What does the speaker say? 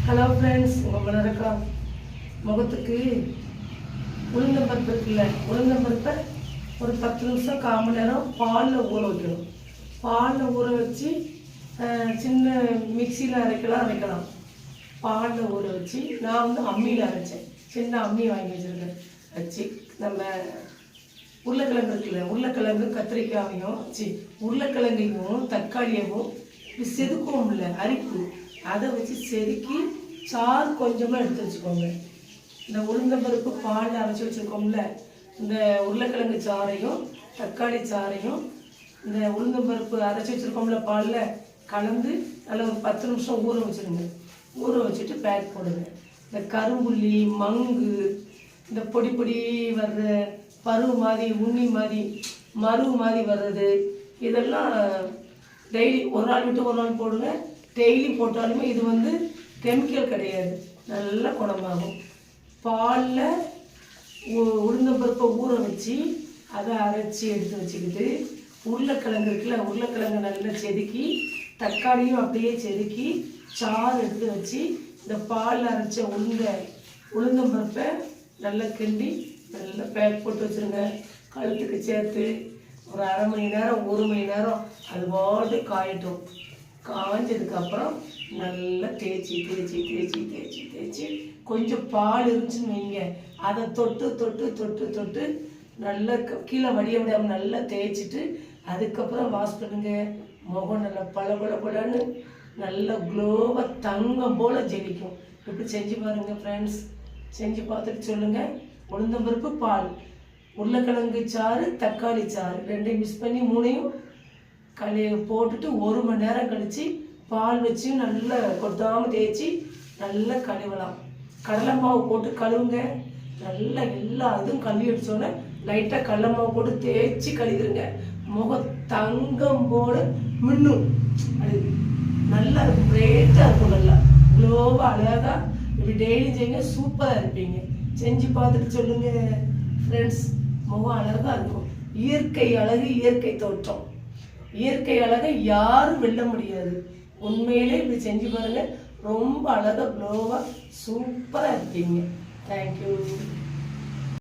Hello friends, உங்கள் வணக்கம். முகத்துக்கு உளுந்தம்பருப்பு இருக்குல்ல, உளுந்தம்பருப்பை ஒரு 10 நிமிஷம் 1/4 மணி நேரம் பாலில் ஊற வைக்கணும். பாலில் ஊற வச்சு சின்ன மிக்சியில் அரைக்கலாம். பாலில் ஊற வச்சு நான் அம்மியில் அரைச்சேன். சின்ன அம்மி வாங்கி வச்சுருக்கேன். வச்சு நம்ம உருளைக்கிழங்கு இருக்குல்ல, உருளைக்கிழங்கு கத்திரிக்காயையும் உருளைக்கிழங்கையும் தக்காளியவும் செதுக்கவும் இல்லை அரிப்பு, அதை வச்சு செதுக்கி சாறு கொஞ்சமாக எடுத்து வச்சுக்கோங்க. இந்த உளுந்தம்பருப்பு பாலில் அரைச்சி வச்சுருக்கோம்ல, இந்த உருளைக்கிழங்கு சாறையும் தக்காளி சாறையும் இந்த உளுந்தம்பருப்பு அரைச்சி வச்சுருக்கோம்ல பாலில் கலந்து நல்லா ஒரு 10 நிமிஷம் ஊற வச்சுருங்க. ஊற வச்சுட்டு பேக் போடுங்க. இந்த கரும்புள்ளி மங்கு இந்த பொடி பொடி வர்ற பருவு மாதிரி உண்ணி மாதிரி மருவு மாதிரி வர்றது இதெல்லாம் டெய்லி ஒரு நாள் விட்டு ஒரு நாள் போடுங்க. டெய்லி போட்டாலுமே இது கெமிக்கல் கிடையாது, நல்ல குணமாகும். பாலில் உளுந்தம்பருப்பை ஊற வச்சு அதை அரைச்சி எடுத்து வச்சுக்கிட்டு உருளைக்கிழங்கு இருக்குல்ல, உருளைக்கிழங்கு நல்லா செதுக்கி தக்காளியும் அப்படியே செதுக்கி சாறு எடுத்து வச்சு இந்த பாலில் அரைச்ச உளுந்தம்பருப்பை நல்லா கிண்டி நல்லா பேக் போட்டு வச்சுருங்க. கழுத்துக்கு சேர்த்து ஒரு அரை மணி நேரம் 1 மணி நேரம் அது பாட்டு காயட்டும். காய்ஞ்சதுக்கப்புறம் நல்லா தேய்ச்சி கொஞ்சம் பால் இருந்துச்சுன்னு வைங்க, அதை தொட்டு நல்லா கீழே வடிய விடாமல் நல்லா தேய்ச்சிட்டு அதுக்கப்புறம் வாஷ் பண்ணுங்க. முகம் நல்லா பளபளன்னு நல்லா க்ளோவாக தங்கம் போல் ஜெலிக்கும். இப்படி செஞ்சு பாருங்கள் ஃப்ரெண்ட்ஸ். செஞ்சு பார்த்துட்டு சொல்லுங்கள். உளுந்தம்பருப்பு பால், உருளைக்கிழங்கு சாறு தக்காளி சாறு ரெண்டையும் மிக்ஸ் பண்ணி 3ஐயும் போட்டுட்டு 1 மணி நேரம் கழித்து பால் வச்சு நல்லா கொட்டாமல் தேய்ச்சி நல்லா கழுவலாம். கடலை மாவு போட்டு கழுவுங்க. நல்லா எல்லா இதுவும் கழுவி அடித்தோன்னே லைட்டாக கடலை மாவு போட்டு தேய்ச்சி கழுவிடுங்க. முகம் தங்கம் போல மின்னும். அது நல்லா பிரேட்டாக இருக்கும், நல்லா க்ளோவாக அழகாக. இப்படி டெய்லி செய்யுங்க, சூப்பராக இருப்பீங்க. செஞ்சு பார்த்துட்டு சொல்லுங்கள் ஃப்ரெண்ட்ஸ். முகம் அழகாக இருக்கும். இயற்கை அழகு, இயற்கை தோற்றம். இயற்கை அழகை யாரும் வெல்ல முடியாது. உண்மையிலே இப்படி செஞ்சு பாருங்கள், ரொம்ப அழகாக க்ளோவாக சூப்பராக இருப்பீங்க. தேங்க்யூ.